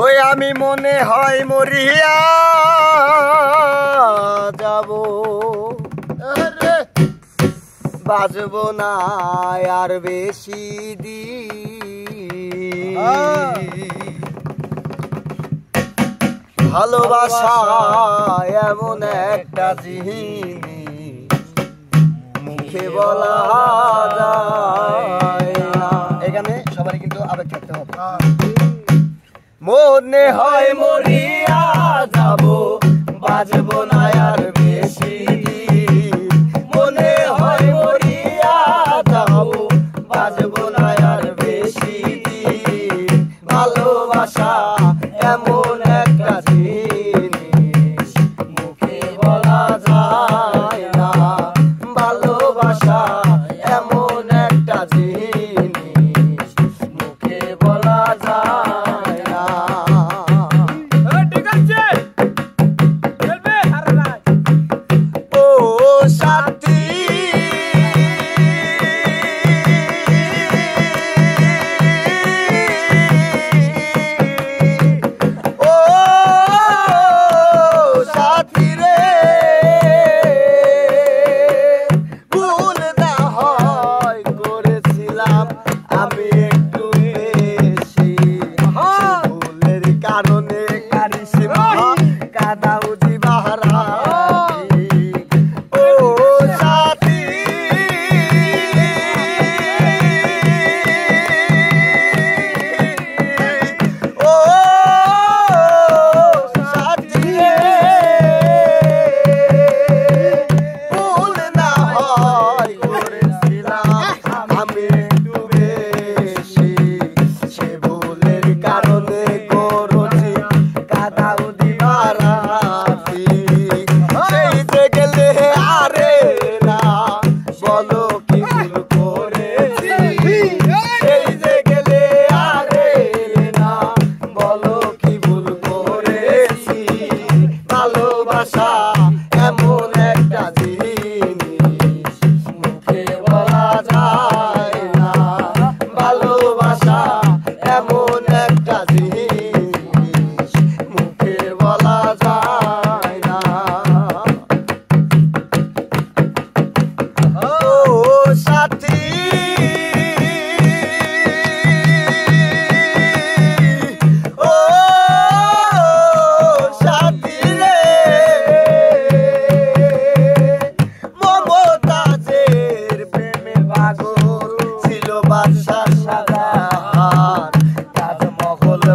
ওই আমি মনে হয় মরিয়া যাব, বাজব না আর বেশি দিন। ভালোবাসা এমন একটা জিনিস মুখে বলা যায় না। এখানে সবাই কিন্তু আবেগ থাকতে হবে। মনে হয় মরিয়া যাব, বাজব না আর বেশি দিন। মনে হয় মরিয়া যাব, বাজব না আর বেশি দিন। ভালোবাসা এমন একটা জিনিস মুখে বলা যায় না। ভালোবাসা এমন একটা জিনিস মুখে বলা যায় না। ও সাথী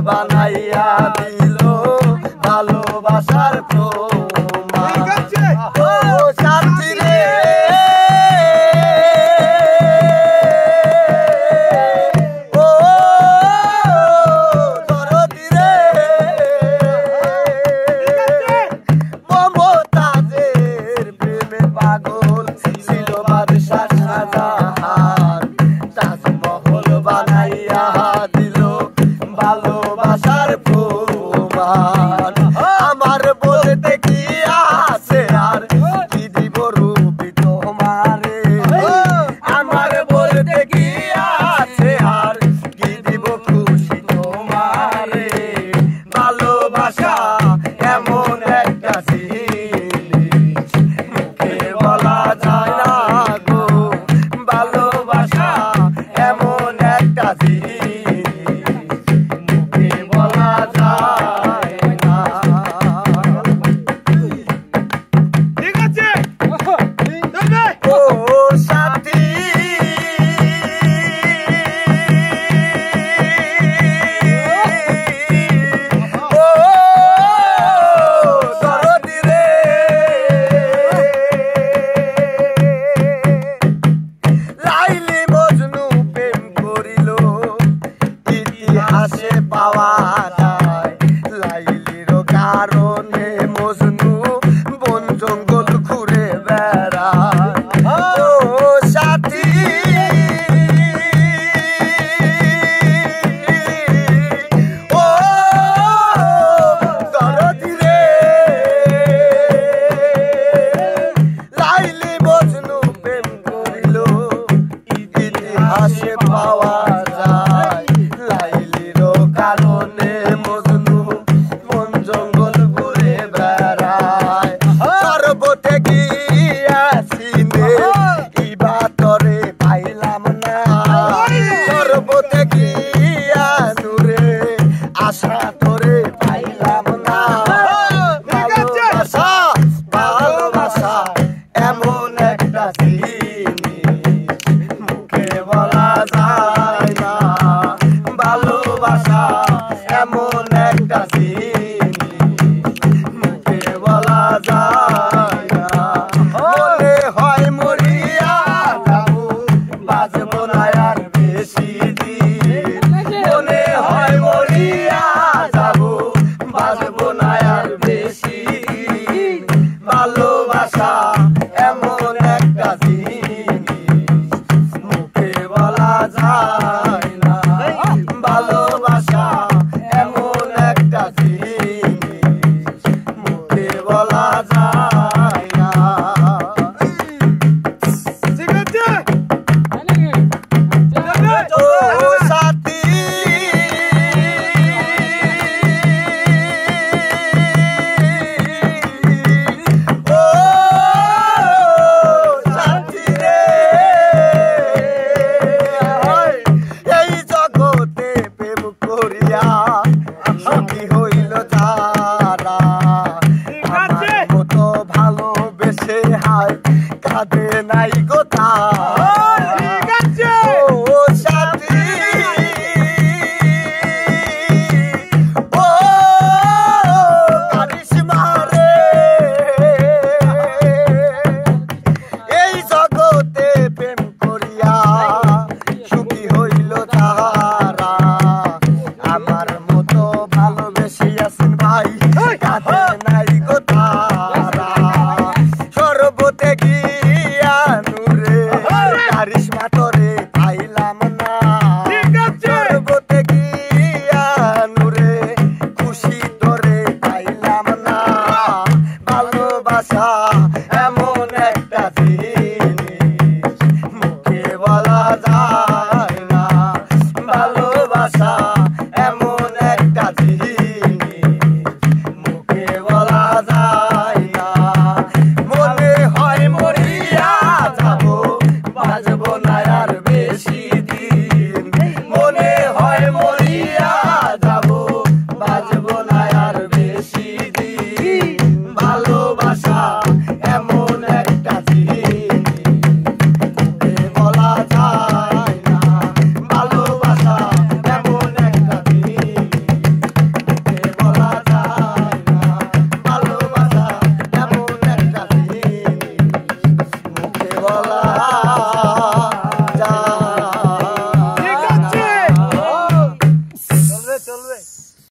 বানাইয়া দিল ভালোবাসার প্রমাণ। ও সাথী রে, ও দরদি রে, মমতাজের প্রেমে পাগল ছিল বাদশাহ শাহজাহান। তাজমহল বানাইয়া দিল ভালোবাসার প্রমাণ। আমার বলতে কি আছে আর কি দিব রূপী তোমারে। আমার বলতে কি আছে আর কি দিব খুশি তোমারে। ভালোবাসা এমন একটা জিনিস মুখে বলা যায় না গো। ভালোবাসা এমন একটা পাওয়া যায়। লাইলির কারণে মজনু বন জঙ্গল ঘুরে বেড়ায়। ও সাথী ও দরদি রে, লাইলি মজনু প্রেম করিল ইতিহাসে পাওয়া যায়। লাইলির কারণ কারণে মজনু বন জঙ্গল ঘুরে বেড়ায় সর্বতে গিয়াছিনে ইবা তরে পাইলাম না সর্বতে গিয়া নূরে আশা তোরে পাইলাম না ভালোবাসা ভালোবাসা এমন একটা জিনিস মুখে বলা যায় না ভালোবাসা এমন একটা জিনিস মুখে বলা যায় না মনে হয় মরিয়া যাবো বাঁচবো না আর বেশি দিন মনে হয় মরিয়া যাবো বাঁচবো না আর বেশি দিন ভালোবাসা এমন একটা জিনিস মুখে বলা যায় না ভালোবাসা এমন একটা জিনিস মুখে বলা যায় না ও সাথী ও সাথী রে এই জগতে প্রেম করিয়া সুখী হইল যারা আমার মতো ভালোবেসে হায় কাঁদে নাই গো ও সাথী ও কারিশমা রে এই জগতে প্রেম করিয়া সুখী হইল তারা আমার মতো ভালোবেসে আছেন ভাই কাঁদে নাই গো তারা সর্বতে গিয়া নূরে কারিশমা তোরে পাইলাম না সর্বতে গিয়া নূরে খুশি তোরে পাইলাম না ভালোবাসা এমন একটা জিনিস মুখে বলা যায় না ভালোবাসা এমন একটা জিনিস মুখে বলা যায় না মনে হয় মরিয়া যাবো বাঁচবো না আর বেশি দিন মনে হয় মরিয়া যাবো বাঁচবো না আর বেশি দিন ভালোবাসা এমন একটা জিনিস মুখে বলা যায় না ভালোবাসা এমন একটা জিনিস মুখে বলা যায় না ভালোবাসা এমন একটা জিনিস মুখে বলা